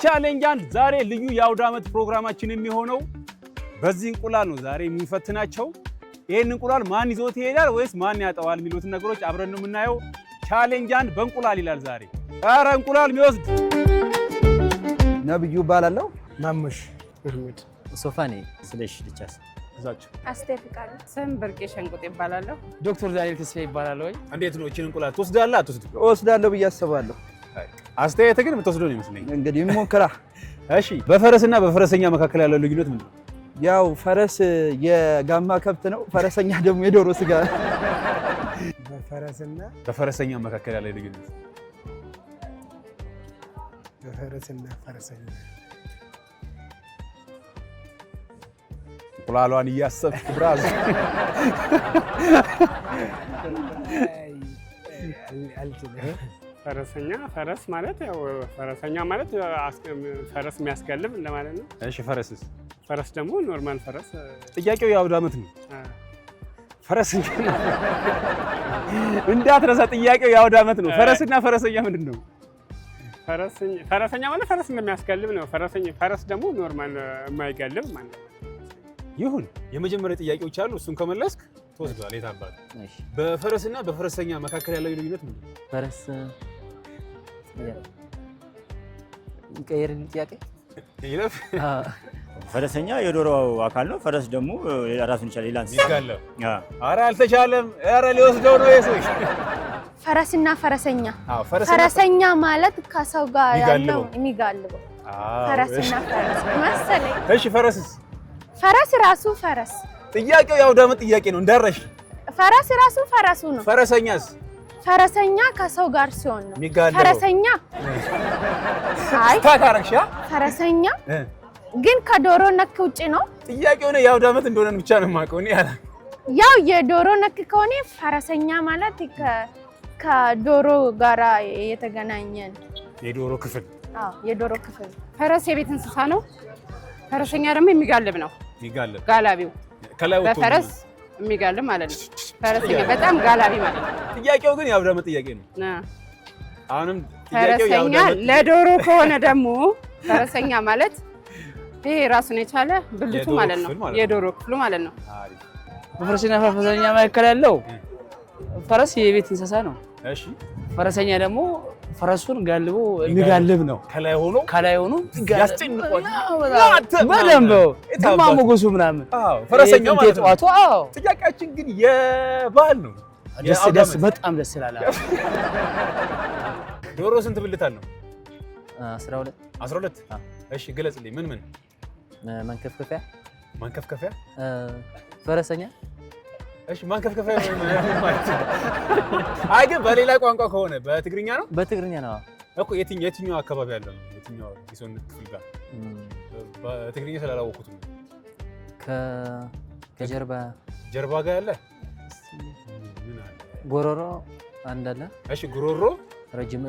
በቻሌንጅ አንድ ዛሬ ልዩ የአውደ ዓመት ፕሮግራማችን የሚሆነው በዚህ እንቁላል ነው ዛሬ የሚፈትናቸው። ይሄን እንቁላል ማን ይዞት ይሄዳል ወይስ ማን ያጠዋል የሚሉትን ነገሮች አብረን ነው የምናየው። ቻሌንጅ አንድ በእንቁላል ይላል ዛሬ። ኧረ እንቁላል የሚወስድ ነብዩ እባላለሁ። ማሙሽ እህመድ ሶፋኔ ስለሽ ልቻስ እዛችሁ አስቴር ፍቃዱ ስም ብርቄ ሸንቁጥ ይባላለሁ። ዶክተር ዳንኤል ተስፋ ይባላል። ወይ እንዴት ነው እቺን እንቁላል ትወስዳለህ አትወስድም? እወስዳለሁ ብዬ አስባለሁ። አስተያየት ግን የምትወስደው ነው ይመስለኝ። እንግዲህ ሞክራ። እሺ በፈረስና በፈረሰኛ መካከል ያለው ልዩነት ምንድን ነው? ያው ፈረስ የጋማ ከብት ነው፣ ፈረሰኛ ደግሞ የዶሮ ስጋ። በፈረሰኛ መካከል ያለው ልዩነት በፈረስና ፈረሰኛ እንቁላሏን እያሰብክ ብራዝ ፈረስ ማለት ያው ፈረሰኛ ማለት ፈረስ የሚያስጋልብ እንደማለት ነው። እሺ ፈረስስ? ፈረስ ደግሞ ኖርማል ፈረስ። ጥያቄው የአውደ ዓመት ነው። ፈረስኛ እንዳትረሳ፣ ጥያቄው የአውደ ዓመት ነው። ፈረስና ፈረሰኛ ምንድን ነው? ፈረሰኛ ማለት ፈረስ እንደሚያስጋልብ ነው። ፈረስ ደግሞ ኖርማል የማይጋልብ ማለት ነው። ይሁን የመጀመሪያ ጥያቄዎች አሉ። እሱን ከመለስክ ትወስዷል። የት አባት? እሺ በፈረስና በፈረሰኛ መካከል ያለው ልዩነት ምንድን ነው? ፈረስ ቀየር ጥያቄ ይለፍ። ፈረሰኛ የዶሮ አካል ነው። ፈረስ ደግሞ ራሱን ይችላል ይላል ይጋለብ። ኧረ አልተቻለም። ኧረ ሊወስደው ነው የሰውዬ። ፈረስና ፈረሰኛ። ፈረሰኛ ማለት ከሰው ጋር ያለው የሚጋልበው ፈረስና ፈረስ መሰለኝ። እሺ ፈረስስ? ፈረስ ራሱ ፈረስ። ጥያቄው የአውደ ዓመት ጥያቄ ነው እንዳረሽ። ፈረስ ራሱ ፈረሱ ነው። ፈረሰኛስ? ፈረሰኛ ከሰው ጋር ሲሆን ነው የሚጋልበው። ፈረሰኛ አይ ታታረክሻ ፈረሰኛ ግን ከዶሮ ነክ ውጪ ነው። ጥያቄው ነው የአውደ ዓመት እንደሆነ ብቻ ነው የማውቀው እኔ። ያው የዶሮ ነክ ከሆነ ፈረሰኛ ማለት ከዶሮ ጋራ የተገናኘ የዶሮ ክፍል። አዎ የዶሮ ክፍል። ፈረስ የቤት እንስሳ ነው። ፈረሰኛ ደግሞ የሚጋልብ ነው። የሚጋልብ ጋላቢው በፈረስ የሚጋልብ ማለት ነው። ፈረሰኛ በጣም ጋላቢ ማለት ነው። ጥያቄው ግን የአውደ ዓመት ጥያቄ ነው። አሁንም ጥያቄው ፈረሰኛ ለዶሮ ከሆነ ደግሞ ፈረሰኛ ማለት ይሄ ራሱን የቻለ ብልቱ ማለት ነው። የዶሮ ክፍሉ ማለት ነው። በፈረስና ፈረሰኛ መካከል ያለው ፈረስ የቤት እንስሳ ነው። እሺ ፈረሰኛ ደግሞ ፈረሱን ጋልቦ የሚጋልብ ነው። ከላይ ሆኖ ያስጨንቋል። በደንብ ግርማ ሞገሱ ምናምን። አዎ ፈረሰኛው ማለት ነው። ተጧቱ። አዎ ጥያቄያችን ግን የባህል ነው። ደስ በጣም ደስ ይላል። ዶሮ ስንት ብልት አለው? 12 እሺ ግለጽልኝ። ምን ማንከፍከፊያ ፈረሰኛ። እሺ ማንከፍከፊያ ማለት ነው። አይ ግን በሌላ ቋንቋ ከሆነ በትግርኛ ነው። በትግርኛ ነው እኮ። የትኛው አካባቢ ያለው ነው? የትኛው የሰውነት ክፍል ጋር? በትግርኛ ስላላወኩት ነው። ከጀርባ ጋር ያለ ምን አለ? ጎሮሮ አንድ አለ። እሺ ጉሮሮ ረጅም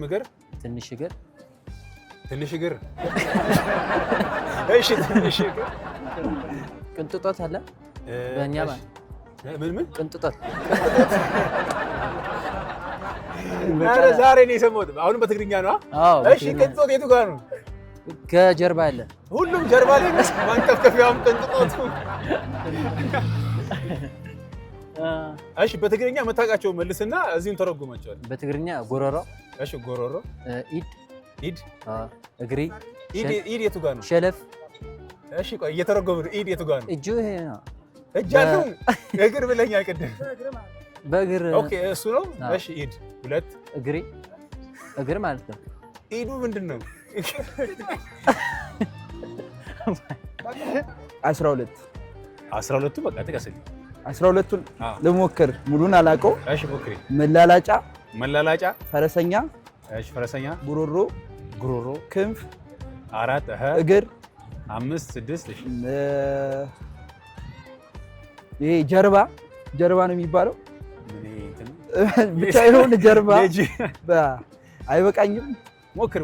እግር፣ ትንሽ እግር። እሺ ትንሽ እግር። ቅንጥጦት አለ። በእኛ ምን ቅንጥጦት? ኧረ ዛሬ ነው የሰማሁት። አሁንም በትግርኛ ነው። እሺ ቅንጥጦት የቱ ጋር ነው? ከጀርባ አለ። ሁሉም ጀርባ ላይ ነው። ማንከፍከፊያውም ቅንጥጦቱ። እሺ በትግርኛ መታወቃቸው መልስና እዚህም ተረጉማቸዋል። በትግርኛ ጎሮሮ። እሺ ጎሮሮ። ኢድ እግሪ። ኢድ የቱ ጋር ነው? ሸለፍ። እሺ ቆይ እየተረጎመ ነው። ኢድ የቱ ጋር ነው? እጁ ይሄ ነው። እጅ አለው። እግር ብለኛል ቅድም። በእግር። ኦኬ እሱ ነው። እሺ ኢድ 2 እግር ማለት ነው። ኢዱ ምንድን ነው? 12 በቃ ጥቀስልኝ። 12ቱን ልሞክር። ሙሉን አላውቀው። እሺ ሞክሪ። መላላጫ፣ ፈረሰኛ፣ እሺ ፈረሰኛ፣ ጉሮሮ፣ ክንፍ፣ 4 እግር፣ 5 6 እሺ ይሄ ጀርባ ነው የሚባለው። ብቻ ይሁን ጀርባ። አይበቃኝም። ሞክር።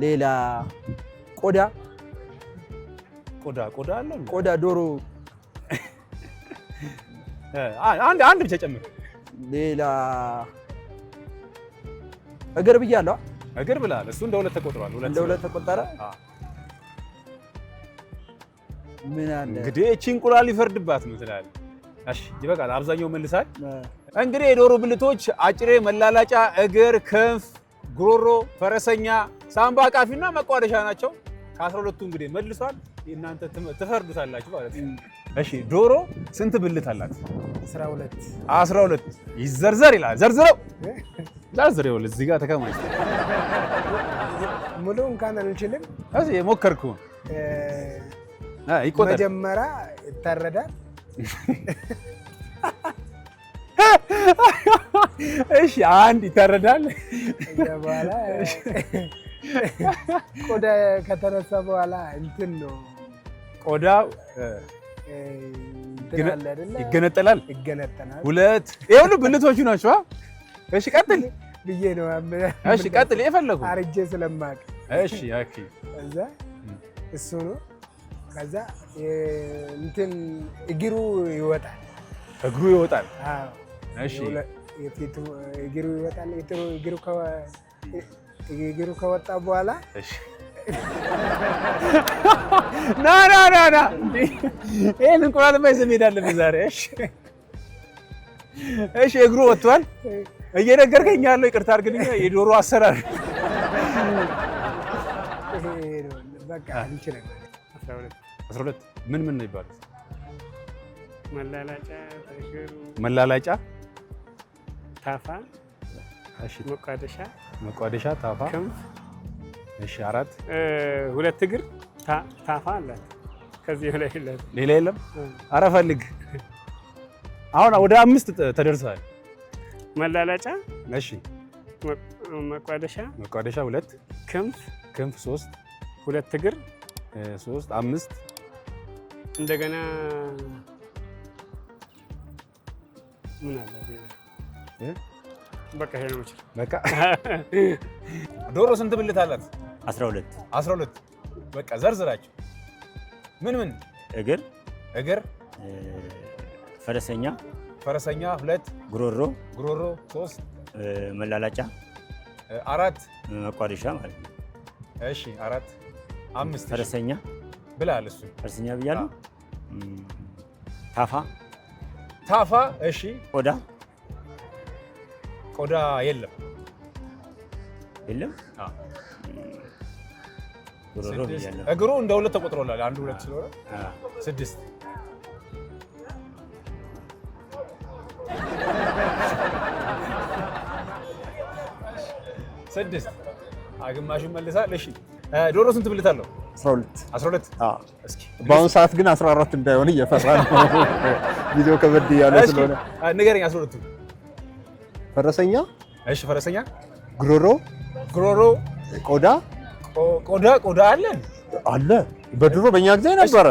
ሌላ ቆዳ አለው። ቆዳ ዶሮ አንድ ብቻ ጨምር። ሌላ እግር ብያለሁ። እግር ብለሃል። እሱ እንደ ሁለት ተቆጥሯል። እንደ ሁለት ተቆጠረ። ምን አለ እንግዲህ እቺ እንቁላል ሊፈርድባት ነው ትላለህ። እሺ ይበቃል። አብዛኛው መልሳል። እንግዲህ የዶሮ ብልቶች አጭሬ፣ መላላጫ፣ እግር፣ ክንፍ፣ ጉሮሮ፣ ፈረሰኛ፣ ሳምባ፣ ቃፊና መቋደሻ ናቸው። ከ12ቱ እንግዲህ መልሷል። እናንተ ትፈርዱታላችሁ ማለት ነው። እሺ ዶሮ ስንት ብልት አላት? 12 ይዘርዘር ይላል። ዘርዝረው ዘርዝረው እዚህ ጋር ተከማች። ሙሉ እንኳን አልችልም። እሺ የሞከርኩ ይቆጠር። መጀመሪያ ይታረዳል። እሺ አንድ ይታረዳል። በኋላ ቆዳ ከተነሳ በኋላ እንትን ነው ቆዳው ይገነጠላል። ሁለት ይሄ ሁሉ ብልቶቹ ናቸው። እሺ ቀጥል ብዬ ነው። እሺ ቀጥል የፈለጉ አርጄ ስለማቅ። እሺ ኦኬ። ከዛ እሱ ነው። ከዛ እንትን እግሩ ይወጣል። እግሩ ይወጣል። አዎ እሺ የፊቱ እግሩ ይወጣል። እግሩ ከወጣ በኋላ እሺ ና ይሄን እንቁላል ማይዘም ሄዳለህ ዛሬ። እሺ እግሩ ወጥቷል። እየነገርከኝ ያለው ይቅርታ አድርግልኝ፣ የዶሮ አሰራር በቃ እንችላለን። 12 ምን ነው ይባላል? መላላጫ፣ መላላጫ፣ ታፋ፣ እሺ መቋደሻ፣ ታፋ፣ ክንፍ። እሺ 4 ሁለት እግር ታፋ አላት። ከዚህ በላይ የለም። ሌላ የለም። ኧረ ፈልግ። አሁን ወደ 5 ተደርሰዋል። መላላጫ፣ እሺ መቋደሻ 2፣ ክንፍ 3፣ ሁለት እግር 3፣ 5 እንደገና ምን አለ ሌላ? በቃ ይሄ ነው። በቃ ዶሮ ስንት ብልት አላት? 12 በቃ ዘርዝራቸው። ምን እግር፣ ፈረሰኛ 2፣ ጉሮሮ 3፣ መላላጫ 4 መቋደሻ ማለት ነው። እሺ 4፣ 5 ፈረሰኛ ብለሃል። እሱ ፈረሰኛ ብያለሁ። ታፋ እሺ ቆዳ የለም። ጉሮሮ ብያለሁ። እግሩ እንደ ሁለት ተቆጥሮላል። 1 2 ስለሆነ 6 ግማሹን መልሳል። እሺ ዶሮ ስንት ብልት አለው? 12 እስኪ በአሁኑ ሰዓት ግን 14 እንዳይሆን እየፈራ ነው። ቪዲዮ ከበድ ያለ ስለሆነ ንገረኝ። 12 ፈረሰኛ፣ እሺ ፈረሰኛ፣ ጉሮሮ፣ ቆዳ አለ። በድሮ በእኛ ጊዜ ነበረ።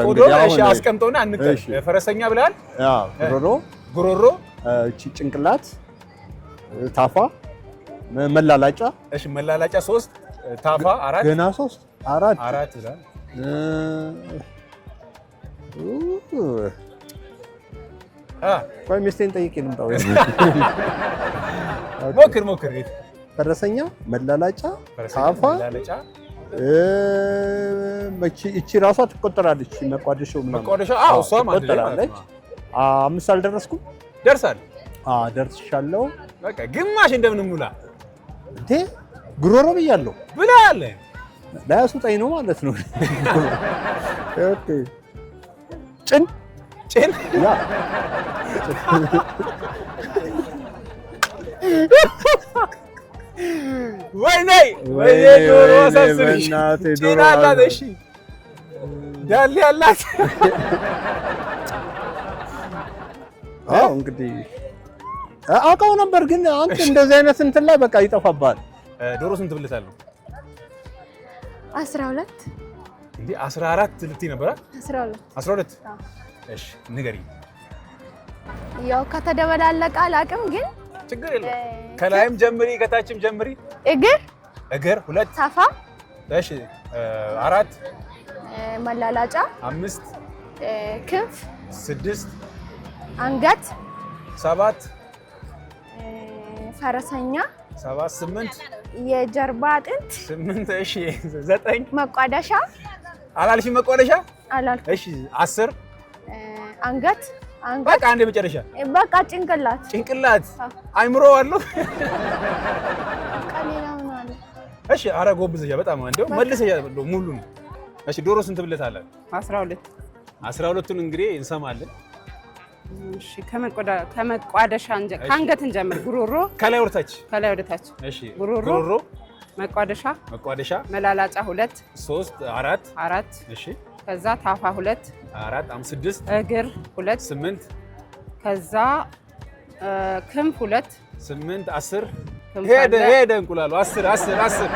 እሺ አስቀምጠውና አንቀር። ፈረሰኛ ብለሃል። ጉሮሮ፣ እቺ ጭንቅላት፣ ታፋ፣ መላላጫ። እሺ መላላጫ 3፣ ታፋ 4፣ ገና 3 4 ይላል። ቆይ ሚስቴን ጠይቄ ልምጣው። ሞክር። ፈረሰኛ፣ መላላጫ፣ ታፋ፣ እቺ ራሷ ትቆጠራለች። መቋደሻው ምናምን እሷም ትቆጠራለች። 5 አልደረስኩም። ደርሳል። ደርሻለሁ። በቃ ግማሽ እንደምንም ሙላ እንዴ ጉሮሮ ብያለሁ ብለሃል። ላያስውጠኝ ነው ማለት ነው። ኦኬ ጭን ያ ወይኔ ዶሮ አሳስብሽ። ጭን አላት። እሺ ዳሌ አላት። እንግዲህ አውቀው ነበር፣ ግን አንተ እንደዚህ አይነት እንትን ላይ በቃ ይጠፋባል። ዶሮ ስንት ብልት አለው? 12 እንዴ 14 ልትይ ነበር? 12 እሺ ንገሪኝ። ያው ከተደበላለቀ አላውቅም፣ ግን ችግር የለም። ከላይም ጀምሪ ከታችም ጀምሪ። እግር 2፣ ታፋ፣ እሺ 4፣ መላላጫ 5፣ ክንፍ 6፣ አንገት 7፣ ፈረሰኛ 7፣ 8 የጀርባ አጥንት 8 እሺ 9 መቋደሻ አላልሽ መቋደሻ አላልኩ እሺ 10 አንገት በቃ አንዴ መጨረሻ በቃ ጭንቅላት አይምሮ አለው ቀሌላ ምን አለ እሺ ኧረ ጎብዘሻ በጣም እንደው መልሰሻ ሙሉ ነው እሺ ዶሮ ስንት ብለት አለ 12ቱን እንግዲህ እንሰማለን እሺ ከመቋደሻ ከአንገት እንጀምር ጉሮሮ ከላይ ወደታች እሺ ጉሮሮ መቋደሻ መላላጫ 2 3 4 እሺ ከዛ ታፋ 2 4 5 6 እግር 2 8 ከዛ ክንፍ 2 8 10 ሄደ እንቁላሉ 10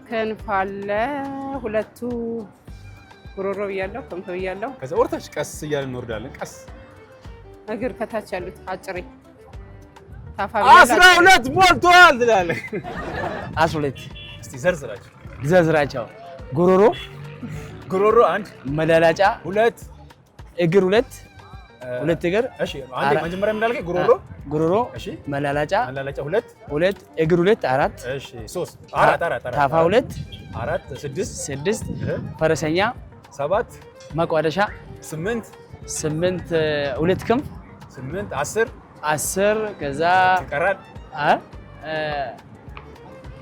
ክንፍ አለ ሁለቱ ጉሮሮ ብያለሁ ክንፍ ብያለሁ ከዛ ወርታች ቀስ እያልን እንወርዳለን ቀስ እግር ከታች ያሉት አጭሬ ታፋ 12 ሞልቷል ትላለህ 12 እስቲ ዘርዝራቸው ጉሮሮ 1 መላላጫ 2 እግር 2 እግር እሺ አንዴ መጀመሪያ እንዳልከኝ ጉሮሮ እሺ መላላጫ 2 እግር 2 4 እሺ 3 4 ታፋ 2 4 6 ፈረሰኛ 7 መቋደሻ 8 2 ክንፍ 8 10 ከዛ ይቀራል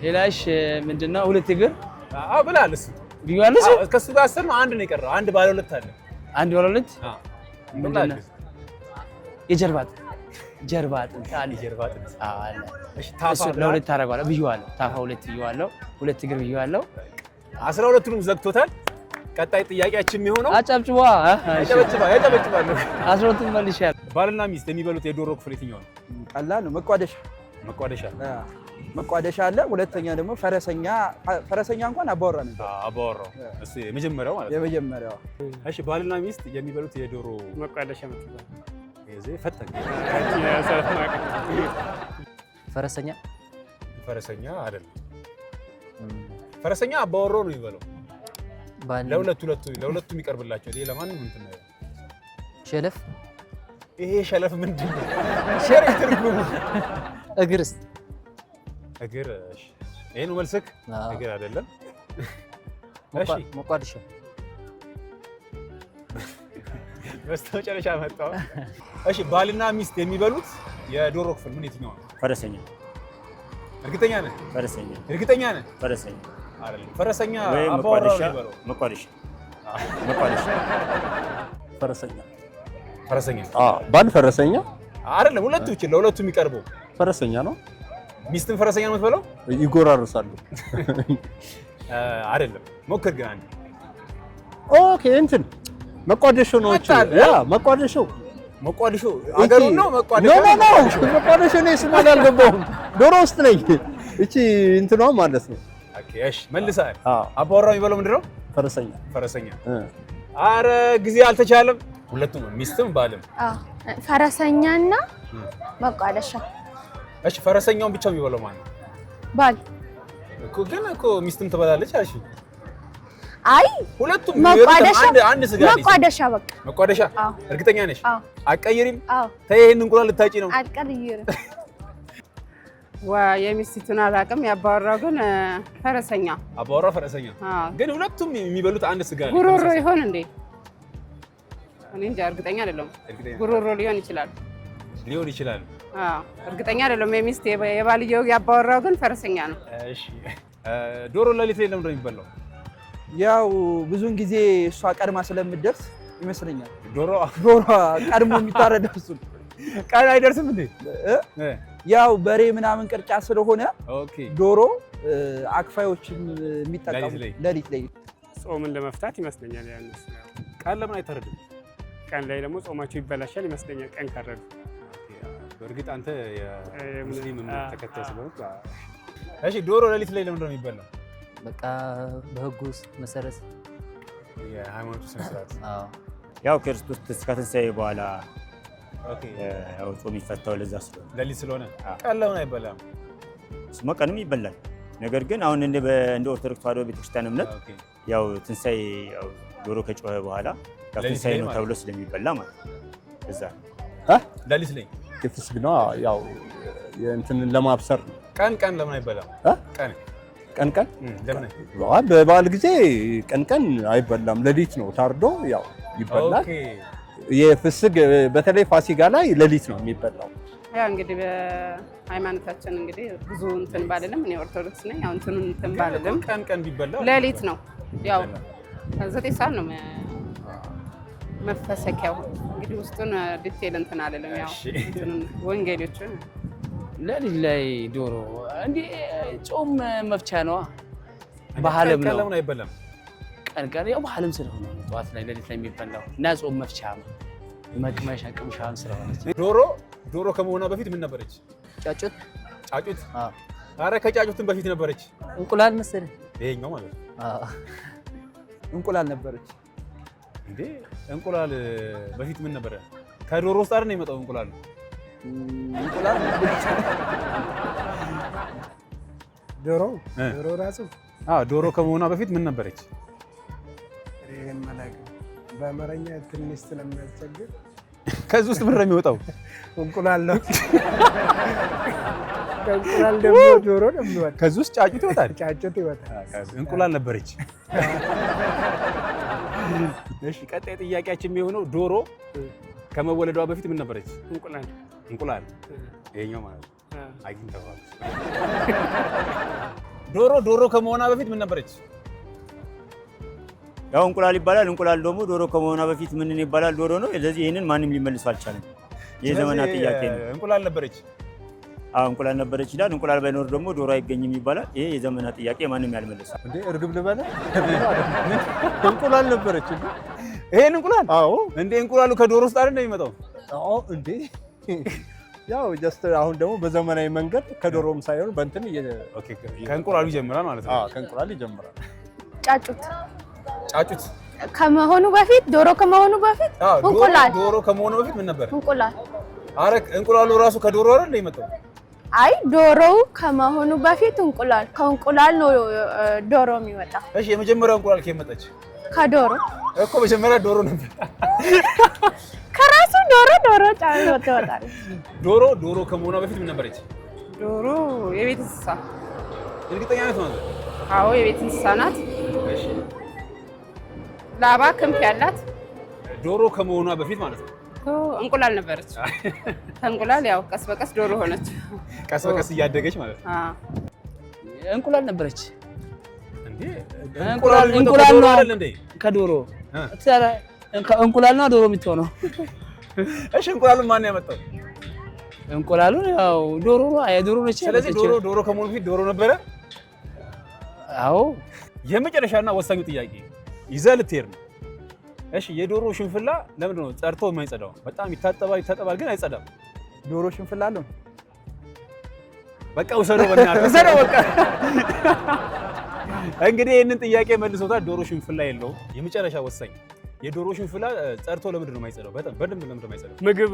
ሌላሽ ምንድነው 2 እግር ብላለስ ቢዋለስ ከሱ ጋር 10 ነው አንድ ነው የቀረው አንድ ባለ 2 አለ አንድ ባለ 2 ምንድነው የጀርባ አጥንት አለ እሺ ታፋ ለሁለት ታረጋለህ ብዬዋለሁ ታፋ 2 ብዬዋለሁ 2 እግር ብዬዋለሁ 12ቱንም ዘግቶታል ቀጣይ ጥያቄያችን የሚሆነው አጨብጭባ ያጨበጭባሉ 12ቱን መልሻለሁ ባልና ሚስት የሚበሉት የዶሮ ክፍል የትኛው ነው ቀላል ነው መቋደሻ አለ ሁለተኛ ደግሞ ፈረሰኛ እንኳን አባወራ ነው አባወራው እሱ የመጀመሪያው ማለት ነው የመጀመሪያው እሺ ባልና ሚስት የሚበሉት የዶሮ መቋደሻ ምትባል እዚህ ፈተኝ ፈረሰኛ አይደለም ፈረሰኛ አባወራው ነው የሚበላው ለሁለቱ የሚቀርብላቸው ሌላ ማንም እንትን ነው ሸለፍ ይሄ ሸለፍ ምንድን ነው ሸሪክ ትርጉሙ እግርስ እግር እሺ ይሄ ነው መልስክ እግር አይደለም እሺ መቋደሻ በስተመጨረሻ መጣው እሺ ባልና ሚስት የሚበሉት የዶሮ ክፍል ምን የትኛው ነው ፈረሰኛ እርግጠኛ ነህ ፈረሰኛ አይደለም ፈረሰኛ አባወራው ነው የሚበላው መቋደሻ ፈረሰኛ ባል ፈረሰኛ አይደለም ለሁለቱ የሚቀርበው ፈረሰኛ ነው ሚስትም ፈረሰኛ ነው የምትበላው ይጎራርሳሉ አይደለም ሞክር ግን አንዴ ኦኬ እንትን መቋደሾ ነው መቋደሾ አገሩ ነው መቋደሾ ነው ስማል አልገባሁም ዶሮ ውስጥ ነኝ እቺ እንትኗ ማለት ነው ኦኬ እሺ መልሰህ አባወራው የሚበላው ምንድነው ፈረሰኛ አረ ጊዜ አልተቻለም ሁለቱም ሚስትም ባልም ፈረሰኛና መቋደሻ እሺ ፈረሰኛውን ብቻ የሚበላው ማለት ነው ባል እኮ ሚስትም ትበላለች አልሽ አይ ሁለቱም አንድ ስጋ መቋደሻ እርግጠኛ ነሽ አትቀይሪም ተይ ይሄን እንቁላል ልታጪ ነው አልቀይርም የሚስቱን አላውቅም ያባወራው ግን ፈረሰኛ ግን ሁለቱም የሚበሉት አንድ ስጋ ነው ጉሮሮ ይሆን እንዴ እኔ እንጃ እርግጠኛ አይደለም ጉሮሮ ሊሆን ይችላል እርግጠኛ አይደለም የሚስት የባልየው ያባወራው ግን ፈረሰኛ ነው እሺ ዶሮ ለሊት ላይ ለምን የሚበላው ያው ብዙን ጊዜ እሷ ቀድማ ስለምትደርስ ይመስለኛል ዶሮ ቀድሞ የሚታረደው እሱ ቀን አይደርስም እንዴ ያው በሬ ምናምን ቅርጫ ስለሆነ ኦኬ ዶሮ አክፋዮችን የሚጠቀሙ ለሊት ላይ ጾምን ለመፍታት ይመስለኛል ያንስ ቀን ለምን አይታረድም ቀን ላይ ደግሞ ጾማቸው ይበላሻል ይመስለኛል ቀን ካረዱ በእርግጥ አንተ የሙስሊም ተከታይ ስለሆንክ እሺ ዶሮ ለሊት ላይ ለምን ነው የሚበላው በቃ በህጉ መሰረት የሃይማኖቱ ስነ ስርዓት ያው ክርስቶስ ከትንሣኤ በኋላ ያው ጾም ይፈታው ለሊት ስለሆነ ቀን ለምን አይበላም ስማ ቀንም ይበላል ነገር ግን አሁን እንደ ኦርቶዶክስ ተዋሕዶ ቤተክርስቲያን እምነት ያው ትንሣኤ ያው ዶሮ ከጮኸ በኋላ ትንሣኤ ነው ተብሎ ስለሚበላ ማለት እዛ ለሊት ላይ ፍስግ ነው ያው እንትን ለማብሰር ቀን ለምን አይበላም? ቀን ለምን? በበዓል ጊዜ ቀን አይበላም። ሌሊት ነው ታርዶ ያው ይበላል። የፍስግ በተለይ ፋሲካ ላይ ሌሊት ነው የሚበላው። ያ እንግዲህ በሃይማኖታችን እንግዲህ ብዙ እንትን ባልልም እኔ ኦርቶዶክስ ነኝ። ያው እንትኑን እንትን ባልልም ቀን ቢበላ ሌሊት ነው ያው 9 ሰዓት ነው መፈሰኪያው። እንግዲህ ውስጡን ዲቴል እንትን አልልም። ያው እንትኑን ወንጌሎችን ሌሊት ላይ ዶሮ እንዴ ጾም መፍቻ ነው። ባህልም ነው። ለምን አይበላም? ቀን ያው ባህልም ስለሆነ ጠዋት ላይ ሌሊት ላይ የሚበላው እና ጾም መፍቻ መቅመሻ ቅምሻን ስለሆነ። ዶሮ ከመሆኗ በፊት ምን ነበረች? ጫጩት። አረ ከጫጩትም በፊት ነበረች። እንቁላል መሰለኝ ይሄኛው ማለት ነው። እንቁላል ነበረች እንዴ? እንቁላል በፊት ምን ነበረ? ከዶሮ ውስጥ አይደል ነው የመጣው እንቁላል? ዶሮ ራሱ ዶሮ ከመሆኗ በፊት ምን ነበረች? በአማርኛ ትንሽ ስለሚያስቸግር ከዚህ ውስጥ ምን ነው የሚወጣው? እንቁላል ነው። ከእንቁላል ደግሞ ዶሮ ነው የሚወጣው። ከዚህ ውስጥ ጫጩት ይወጣል። እንቁላል ነበረች። እሺ ቀጣይ ጥያቄያችን የሚሆነው ዶሮ ከመወለዷ በፊት ምን ነበረች? እንቁላል። ይሄኛው ማለት ነው። አግኝተዋል። ዶሮ ከመሆኗ በፊት ምን ነበረች? ያው እንቁላል ይባላል። እንቁላል ደግሞ ዶሮ ከመሆኗ በፊት ምን ይባላል? ዶሮ ነው። ስለዚህ ይሄንን ማንም ሊመልሰው አልቻለም። የዘመናት ጥያቄ ነው። እንቁላል ነበረች። እንቁላል ነበረች ይላል። እንቁላል ባይኖር ደግሞ ዶሮ አይገኝም ይባላል። ይሄ የዘመናት ጥያቄ ማንም ያልመለሰው። እንዴ እርግብ ልበለ እንቁላል ነበረች እንዴ? ይሄን እንቁላል? አዎ። እንዴ እንቁላሉ ከዶሮ ውስጥ አይደል የሚመጣው? አዎ። እንዴ ያው ጀስት አሁን ደግሞ በዘመናዊ መንገድ ከዶሮም ሳይሆን በእንትን ከእንቁላሉ ይጀምራል ማለት ነው። ከእንቁላል ይጀምራል። ጫጩት ከመሆኑ በፊት ዶሮ ከመሆኑ በፊት እንቁላል። ዶሮ ከመሆኑ በፊት ምን ነበር? እንቁላል። አረ እንቁላሉ ራሱ ከዶሮ አይደል የመጣው? አይ ዶሮው ከመሆኑ በፊት እንቁላል፣ ከእንቁላል ነው ዶሮ የሚወጣው። እሺ የመጀመሪያው እንቁላል ከመጣች ከዶሮ እኮ መጀመሪያ ዶሮ ነበር። ከራሱ ዶሮ ትወጣለች። ዶሮ ከመሆኗ በፊት ምን ነበረች? ዶሮ የቤት እንስሳ። እርግጠኛ ነህ ማለት? አዎ የቤት እንስሳ ናት። እሺ ላባ ክንፍ ያላት ዶሮ ከመሆኗ በፊት ማለት ነው። እንቁላል ነበረች። ከእንቁላል ያው ቀስ በቀስ ዶሮ ሆነች። ቀስ በቀስ እያደገች ማለት ነው። እንቁላል ነበረች እንዴ? እንቁላል ነው አይደል እንዴ? ከዶሮ እንቁላልና ዶሮ የምትሆነው። እሺ እንቁላሉን ማን ያመጣው? እንቁላሉን ያው ዶሮ ነው። ዶሮ ነች። ስለዚህ ዶሮ ከመሆኑ በፊት ዶሮ ነበረ። አዎ። የመጨረሻና ወሳኙ ጥያቄ ይዘህ ልትሄድ ነው። እሺ የዶሮ ሽንፍላ ለምንድን ነው ጸድቶ የማይጸዳው? በጣም ይታጠባል ግን አይጸዳም። ዶሮ ሽንፍላ አለው። በቃ ውሰደው በቃ። እንግዲህ ይህንን ጥያቄ መልሶታል። ዶሮ ሽንፍላ የለውም። የመጨረሻ ወሳኝ የዶሮ ሽንፍላ ጸድቶ ለምንድን ነው የማይጸዳው? በደንብ ለምንድን ነው የማይጸዳው? ምግብ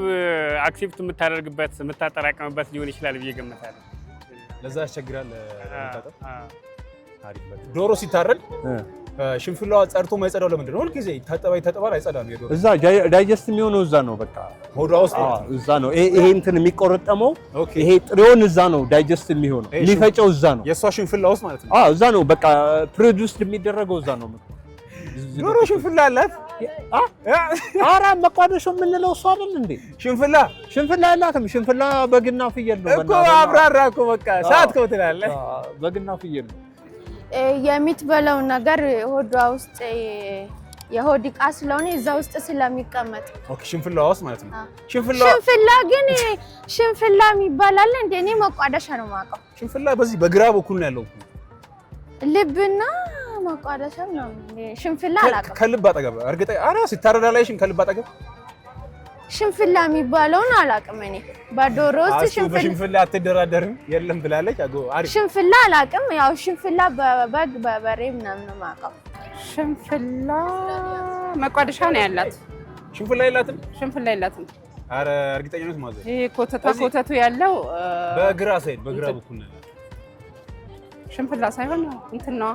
አክሴፕት የምታደርግበት የምታጠራቀምበት ሊሆን ይችላል ብዬ ገምታለሁ። ለዛ ያስቸግራል ለመታጠብ። ዶሮ ሲታረድ ሽንፍላዋ ጸድቶ የማይጸዳው ለምንድን ነው? ሁልጊዜ ይታጠባል አይጸዳም። የዶሮ እዛ ዳይጀስት የሚሆነው እዛ ነው። በቃ ሆዷ ውስጥ እዛ ነው። ይሄ እንትን የሚቆረጠመው ይሄ ጥሬውን እዛ ነው ዳይጀስት የሚሆነው። የሚፈጨው እዛ ነው። የእሷ ሽንፍላ ውስጥ ማለት ነው። እዛ ነው በቃ ፕሮዲውስድ የሚደረገው እዛ ነው። ዶሮ ሽንፍላ አላት። ኧረ መቋደሾ የምንለው እሱ አይደል እንዴ? ሽንፍላ ያላትም ሽንፍላ በግና ፍየል ነው እኮ። አብራራ እኮ በቃ ሰዓት ከው ትላለህ። በግና ፍየል ነው የምትበላው ነገር ሆዷ ውስጥ የሆድ ዕቃ ስለሆነ እዛ ውስጥ ስለሚቀመጥ ሽንፍላ ውስጥ ማለት ነው። ሽንፍላ ግን ሽንፍላ የሚባል አለ እንደ እኔ መቋደሻ ነው የማውቀው። ሽንፍላ በዚህ በግራ በኩል ነው ያለው። ልብና መቋደሻ ነው። ሽንፍላ አላውቅም። ከልብ አጠገብ እርግጠኛ ሲታረዳ ላይ ከልብ አጠገብ ሽንፍላ የሚባለውን አላውቅም እኔ። በዶሮ ውስጥ ሽንፍላ አትደራደርም የለም ብላለች። አሪፍ ሽንፍላ አላውቅም። ያው ሽንፍላ በበግ በበሬ ምናምን ነው የማውቀው። ሽንፍላ መቋደሻ ነው ያላት። ሽንፍላ የላትም። ሽንፍላ የላትም። አረ እርግጠኛ ነኝ ማለት ይሄ ኮተቱ ያለው በግራ በኩል ነው። ሽንፍላ ሳይሆን እንትን ነው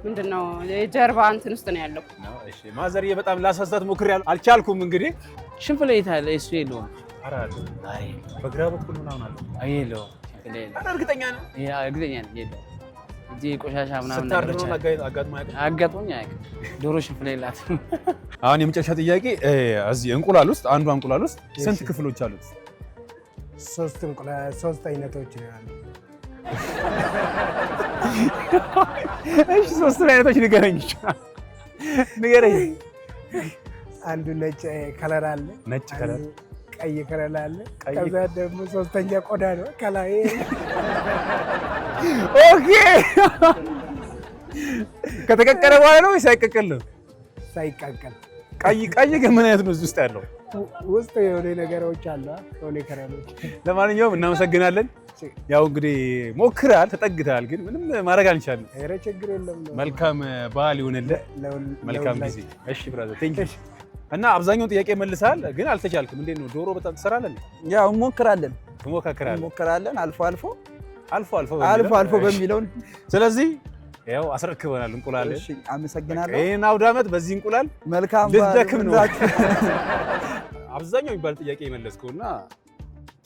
ምንድነው የጀርባ እንትን ውስጥ ነው ያለው። እሺ ማዘርዬ በጣም ላሳሳት ሞክሬያለሁ፣ አልቻልኩም። እንግዲህ ሽንፍላ የታለ? እሱ የለውም። አረ በግራ በኩል ምናምን አለ። የለውም። እርግጠኛ ነህ? እርግጠኛ ነኝ። የለውም እንጂ ቆሻሻ ምናምን ስታርድ ነው አጋጥሞኝ አያውቅም። ዶሮ ሽፍላ የላትም። አሁን የመጨረሻ ጥያቄ እዚህ እንቁላል ውስጥ አንዱ እንቁላል ውስጥ ስንት ክፍሎች አሉት? 3 አይነቶች ነው ያሉት። እሺ 3 አይነቶች ንገረኝ። ንገረኝ። አንዱ ነጭ ከለር አለ፣ ነጭ ከለር፣ ቀይ ከለር አለ። ከዛ ደግሞ ሶስተኛ ቆዳ ነው ከላይ። ኦኬ ከተቀቀለ በኋላ ነው ሳይቀቀል ነው? ሳይቀቀል። ቀይ ግን ምን አይነት ነው እዚህ ውስጥ ያለው? ውስጥ የሆነ ነገሮች አሉ፣ የሆነ ከለሮች። ለማንኛውም እናመሰግናለን። ያው እንግዲህ ሞክራል፣ ተጠግተሃል፣ ግን ምንም ማድረግ አልቻልንም። ኧረ ችግር የለም። መልካም በዓል ይሁንልህ። መልካም ጊዜ። እሺ ብራዘር ቴንክ ዩ። እና አብዛኛውን ጥያቄ መልሰሃል፣ ግን አልተቻልክም። እንዴት ነው ዶሮ በጣም ትሰራለህ? ያው እንሞክራለን አልፎ በሚለው። ስለዚህ ያው አስረክበናል እንቁላል። እሺ አመሰግናለሁ። ይሄን አውደ ዓመት በዚህ እንቁላል መልካም ልትደክም ነው። አብዛኛው የሚባል ጥያቄ የመለስከውና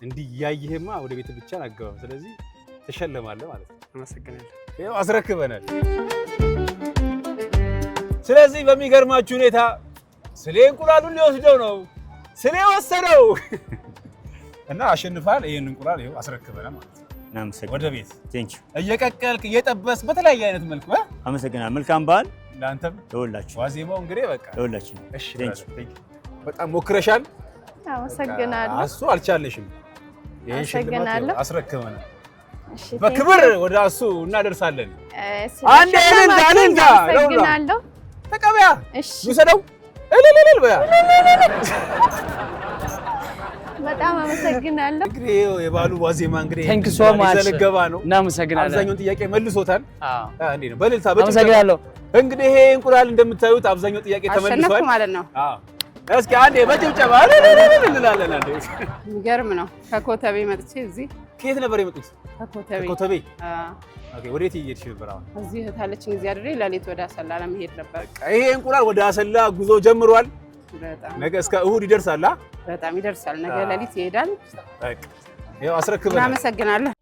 እንዲህ ያየህማ ወደ ቤት ብቻ አገባ። ስለዚህ ተሸለማለህ ማለት ነው። አመሰግናለሁ። ያው አስረክበናል። ስለዚህ በሚገርማችሁ ሁኔታ ስለ እንቁላሉን ሊወስደው ነው ስለወሰደው እና አሸንፋል። ይሄን እንቁላል ይኸው አስረክበናል ማለት ነው። ወደ ቤት እየቀቀልክ እየጠበስ በተለያየ አይነት መልኩ አመሰግናለሁ። መልካም በዓል ለአንተም ለሁላችሁ። ዋዜማው እንግዲህ በቃ ለሁላችሁ። እሺ በጣም ሞክረሻል። አመሰግናለሁ። እሱ አልቻለሽም። ይሄን ሽልማት አስረክበናል። እሺ በክብር ወደ እሱ እናደርሳለን። አንዴ ልንዳ አመሰግናለሁ። ተቀበያ። እሺ ውሰደው እልልልል በያ። በጣም አመሰግናለሁ። እንግዲህ የባሉ ዋዜማ እንግዲህ Thank you so much ዘለገባ ነው። እናመሰግናለን። አብዛኛውን ጥያቄ መልሶታል። አዎ እንዴ ነው በልልታ አመሰግናለሁ። እንግዲህ ይሄ እንቁላል እንደምታዩት አብዛኛው ጥያቄ ተመልሷል። አሸነፍኩ ማለት ነው። አዎ እስኪ አንዴ በጭብጨባ እንላለን። አንዴ የሚገርም ነው። ከኮተቤ መጥቼ እዚህ ከየት ነበር የመጡት? ከኮተቤ። ኦኬ ወዴት እየሄድሽ ነበር? አሁን እዚህ እህታለችኝ እዚህ አድሬ ለሊት ወደ አሰላ ለመሄድ ነበር። ይሄ እንቁላል ወደ አሰላ ጉዞ ጀምሯል። በጣም ነገ እስከ እሁድ ይደርሳል። በጣም ይደርሳል። ነገ ለሊት ይሄዳል። በቃ ይኸው አስረክበናል። እናመሰግናለን።